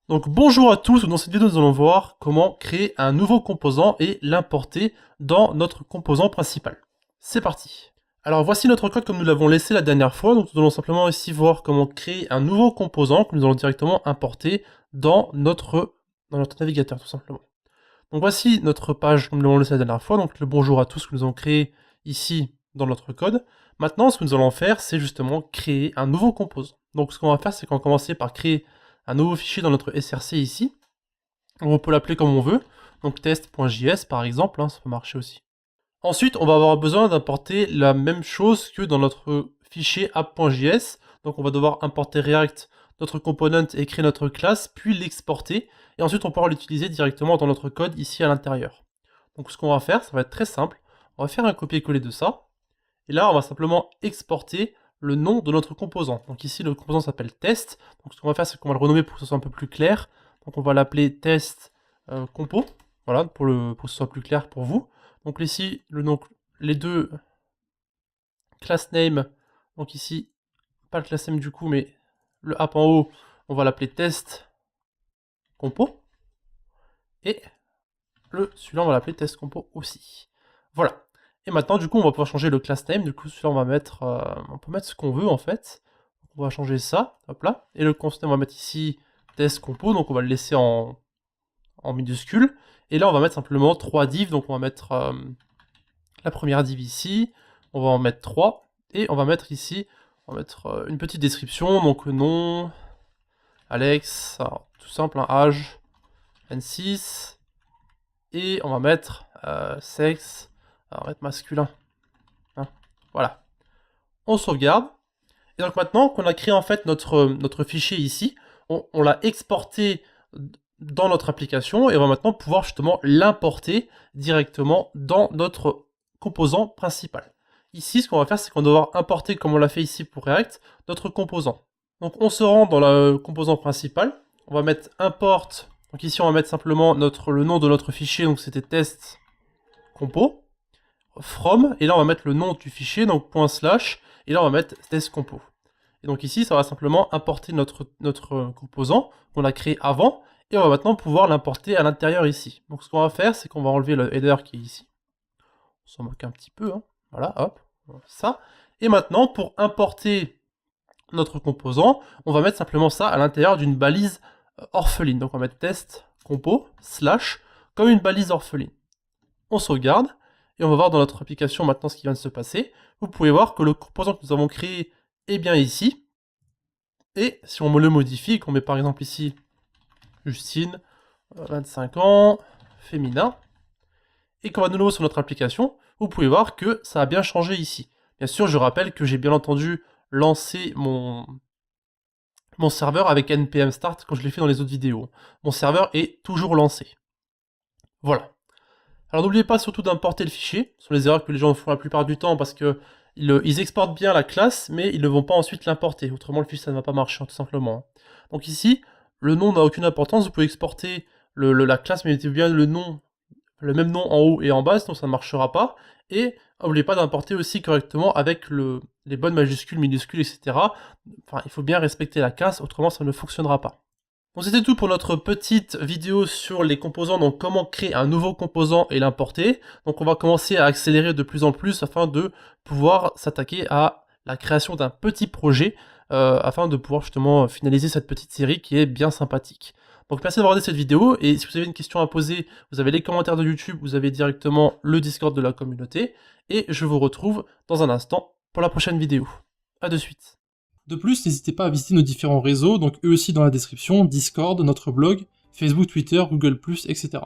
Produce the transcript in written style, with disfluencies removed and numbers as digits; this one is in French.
Donc bonjour à tous, dans cette vidéo nous allons voir comment créer un nouveau composant et l'importer dans notre composant principal. C'est parti. Alors voici notre code comme nous l'avons laissé la dernière fois, donc nous allons simplement ici voir comment créer un nouveau composant que nous allons directement importer dans notre navigateur tout simplement. Donc voici notre page comme nous l'avons laissé la dernière fois, donc le bonjour à tous que nous avons créé ici dans notre code. Maintenant ce que nous allons faire c'est justement créer un nouveau composant. Donc ce qu'on va faire c'est qu'on va commencer par créer un nouveau fichier dans notre src ici. On peut l'appeler comme on veut, donc test.js par exemple, ça peut marcher aussi. Ensuite, on va avoir besoin d'importer la même chose que dans notre fichier app.js. Donc on va devoir importer React, notre component et créer notre classe, puis l'exporter. Et ensuite, on pourra l'utiliser directement dans notre code ici à l'intérieur. Donc ce qu'on va faire, ça va être très simple. On va faire un copier-coller de ça. Et là, on va simplement exporter le nom de notre composant. Donc ici, le composant s'appelle test. Donc ce qu'on va faire, c'est qu'on va le renommer pour que ce soit un peu plus clair. Donc on va l'appeler test compo. Voilà, pour que ce soit plus clair pour vous. Donc ici, les deux class name, donc ici, pas le class name du coup, mais le app en haut, on va l'appeler test compo. Et celui-là, on va l'appeler test compo aussi. Voilà. Et maintenant, du coup, on va pouvoir changer le class name. Du coup, celui-là, on va mettre, on peut mettre ce qu'on veut en fait. Donc, on va changer ça, hop là. Et le constant, on va mettre ici test compo. Donc, on va le laisser en minuscule. Et là, on va mettre simplement 3 divs. Donc, on va mettre la première div ici. On va en mettre 3. Et on va mettre ici, on va mettre une petite description. Donc, nom, Alex, alors, tout simple, âge, N6. Et on va mettre sexe. Alors, on va mettre masculin. Voilà. On sauvegarde. Et donc maintenant qu'on a créé en fait notre fichier ici, on l'a exporté dans notre application et on va maintenant pouvoir justement l'importer directement dans notre composant principal. Ici, ce qu'on va faire, c'est qu'on va devoir importer, comme on l'a fait ici pour React, notre composant. Donc on se rend dans le composant principal. On va mettre import. Donc ici, on va mettre simplement le nom de notre fichier. Donc c'était test compo. From, et là on va mettre le nom du fichier, donc /, et là on va mettre test compo. Et donc ici ça va simplement importer notre composant qu'on a créé avant, et on va maintenant pouvoir l'importer à l'intérieur ici. Donc ce qu'on va faire, c'est qu'on va enlever le header qui est ici. On s'en moque un petit peu, voilà, hop, ça. Et maintenant, pour importer notre composant, on va mettre simplement ça à l'intérieur d'une balise orpheline. Donc on va mettre test compo / comme une balise orpheline. On sauvegarde. Et on va voir dans notre application maintenant ce qui vient de se passer. Vous pouvez voir que le composant que nous avons créé est bien ici. Et si on le modifie, qu'on met par exemple ici Justine, 25 ans, féminin, et qu'on va de nouveau sur notre application, vous pouvez voir que ça a bien changé ici. Bien sûr, je rappelle que j'ai bien entendu lancé mon serveur avec npm start quand je l'ai fait dans les autres vidéos. Mon serveur est toujours lancé. Voilà. Alors n'oubliez pas surtout d'importer le fichier, ce sont les erreurs que les gens font la plupart du temps parce que ils exportent bien la classe, mais ils ne vont pas ensuite l'importer, autrement le fichier ça ne va pas marcher tout simplement. Donc ici, le nom n'a aucune importance, vous pouvez exporter la classe, mais mettez bien le même nom en haut et en bas, sinon ça ne marchera pas. Et n'oubliez pas d'importer aussi correctement avec les bonnes majuscules, minuscules, etc. Enfin, il faut bien respecter la classe, autrement ça ne fonctionnera pas. Donc c'était tout pour notre petite vidéo sur les composants, donc comment créer un nouveau composant et l'importer. Donc on va commencer à accélérer de plus en plus afin de pouvoir s'attaquer à la création d'un petit projet, afin de pouvoir justement finaliser cette petite série qui est bien sympathique. Donc merci d'avoir regardé cette vidéo, et si vous avez une question à poser, vous avez les commentaires de YouTube, vous avez directement le Discord de la communauté, et je vous retrouve dans un instant pour la prochaine vidéo. A de suite. De plus, n'hésitez pas à visiter nos différents réseaux, donc eux aussi dans la description, Discord, notre blog, Facebook, Twitter, Google+, etc.